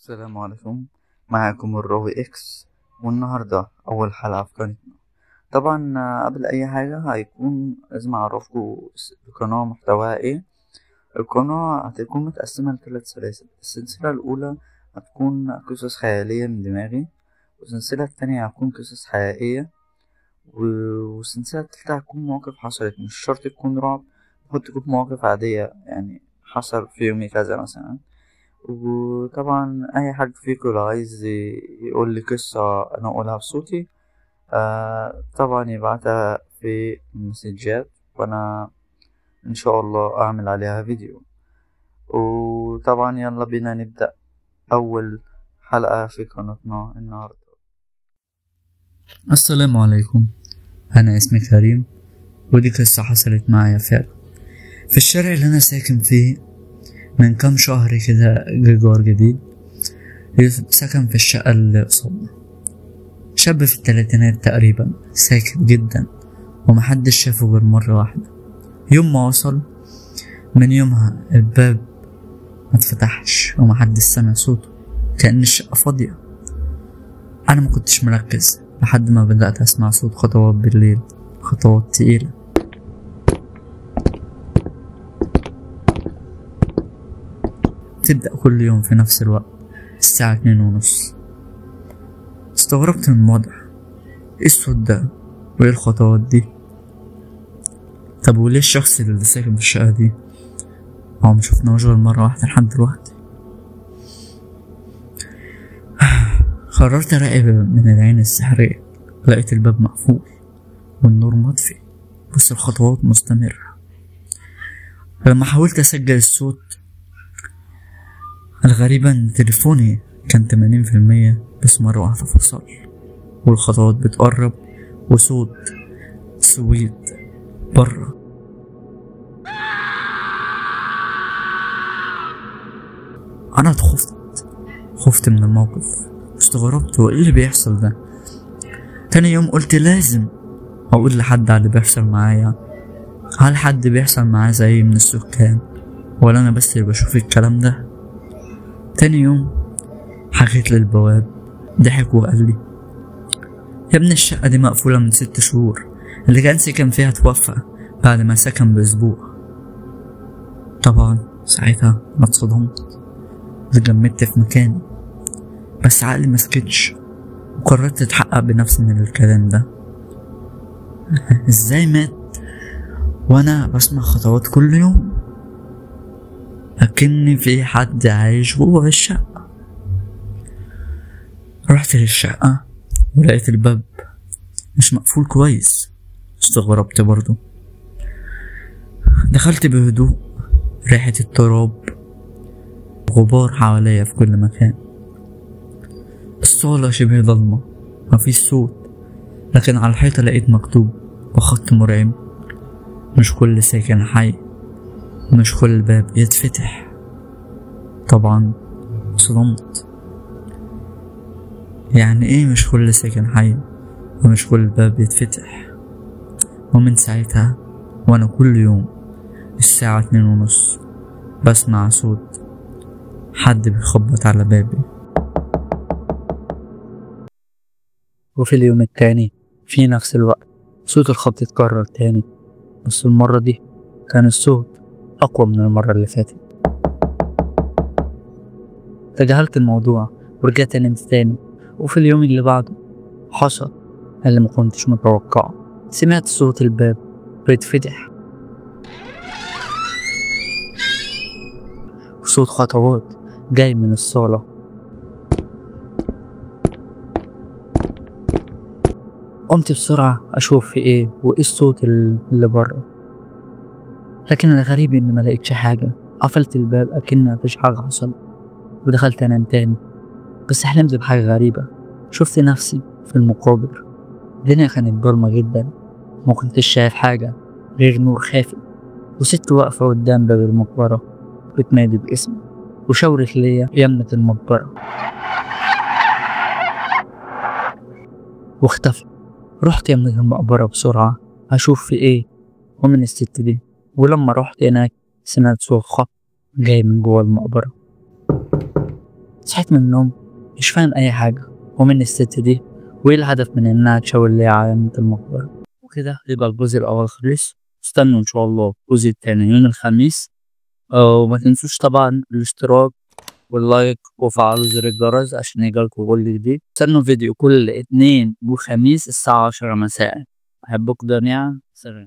السلام عليكم. معكم الراوي اكس، والنهاردة اول حلقة في قناتنا. طبعا قبل اي حاجة هيكون لازم اعرفكم القناة محتواها ايه. القناة هتكون متقسمة لثلاث سلاسل. السلسلة الاولى هتكون قصص خيالية من دماغي، والسلسلة التانية هتكون قصص حقيقية، والسلسلة التالتة هتكون مواقف حصلت، مش شرط تكون رعب، ممكن تكون مواقف عادية، يعني حصل في يومي كذا مثلا. وطبعا اي حد فيكم لو عايز يقول لي قصة انا اقولها بصوتي، طبعا يبعتها في المسجات وانا ان شاء الله اعمل عليها فيديو. وطبعا يلا بينا نبدأ اول حلقة في قناتنا النهاردة. السلام عليكم، انا اسمي كريم، ودي قصة حصلت معايا فعلا في الشارع اللي انا ساكن فيه من كام شهر كده. جار جديد سكن في الشقة اللي قصادنا، شاب في الثلاثينات تقريبا، ساكت جدا ومحدش شافه غير مرة واحدة. يوم ما وصل من يومها الباب متفتحش ومحدش سمع صوته، كأن الشقة فاضية. أنا مكنتش مركز لحد ما بدأت أسمع صوت خطوات بالليل، خطوات تقيلة. تبدأ كل يوم في نفس الوقت الساعة 2:30. استغربت من الوضع، ايه الصوت ده وايه الخطوات دي؟ طب وليه الشخص اللي ساكن في الشقة دي هو مشوفناهوش غير مرة واحدة لحد دلوقتي؟ قررت اراقب من العين السحرية. لقيت الباب مقفول والنور مطفي، بس الخطوات مستمرة. لما حاولت اسجل الصوت، الغريبة ان تليفوني كان 80%، بس مرة واحدة فصل والخطوات بتقرب وصوت سويت برا. انا خفت من الموقف، استغربت وايه اللي بيحصل ده. تاني يوم قلت لازم اقول لحد على اللي بيحصل معايا. هل حد بيحصل معاه زي من السكان، ولا انا بس اللي بشوف الكلام ده؟ تاني يوم حكيت للبواب، ضحك وقال لي يا ابني الشقة دي مقفولة من 6 شهور، اللي كان سكن فيها توفى بعد ما سكن بأسبوع. طبعا ساعتها أنا اتصدمت، اتجمدت في مكاني، بس عقلي مسكتش وقررت اتحقق بنفسي من الكلام ده. ازاي مات وانا بسمع خطوات كل يوم، لكن في حد عايش جوه الشقة؟ رحت للشقة ولقيت الباب مش مقفول كويس، استغربت برضو. دخلت بهدوء، ريحة التراب، غبار حواليا في كل مكان. الصالة شبه ضلمة، مفيش صوت، لكن على الحيطة لقيت مكتوب بخط مرعب: مش كل ساكن حي، مش كل باب يتفتح. طبعا صدمت، يعني ايه مش كل ساكن حي ومش كل باب يتفتح؟ ومن ساعتها وانا كل يوم الساعة 2:30 بسمع صوت حد بيخبط على بابي. وفي اليوم التاني في نفس الوقت صوت الخبط اتكرر تاني، بس المرة دي كان الصوت أقوى من المرة اللي فاتت. تجاهلت الموضوع ورجعت أنام تاني. وفي اليوم اللي بعده حصل اللي مكنتش متوقعه. سمعت صوت الباب بيتفتح وصوت خطوات جاي من الصالة. قمت بسرعة أشوف في إيه وإيه الصوت اللي بره، لكن الغريب إني ملقتش حاجة. قفلت الباب أكن مفيش حاجة حصل ودخلت أنام تاني. بس حلمت بحاجة غريبة، شفت نفسي في المقابر. الدنيا كانت ضلمة جدا، مكنتش شايف حاجة غير نور خافت، وست واقفة قدام باب المقبرة بتنادي باسمي وشاورت ليا يمنة المقبرة واختفت. رحت يمنة المقبرة بسرعة أشوف في إيه ومن الست دي. ولما رحت هناك سمعت صوت خبط جاي من جوه المقبرة. صحيت من النوم مش فاهم أي حاجة، ومن الست دي وإيه الهدف من إنها تشاور لي علامة المقبرة. وكده يبقى الجزء الأول خلص. استنوا إن شاء الله الجزء التاني يوم الخميس. وما تنسوش طبعا الاشتراك واللايك وفعلوا زر الجرس عشان يجيلكوا كل جديد. استنوا فيديو كل اتنين وخميس الساعة 10 مساء. أحبكم جميعا، سلام.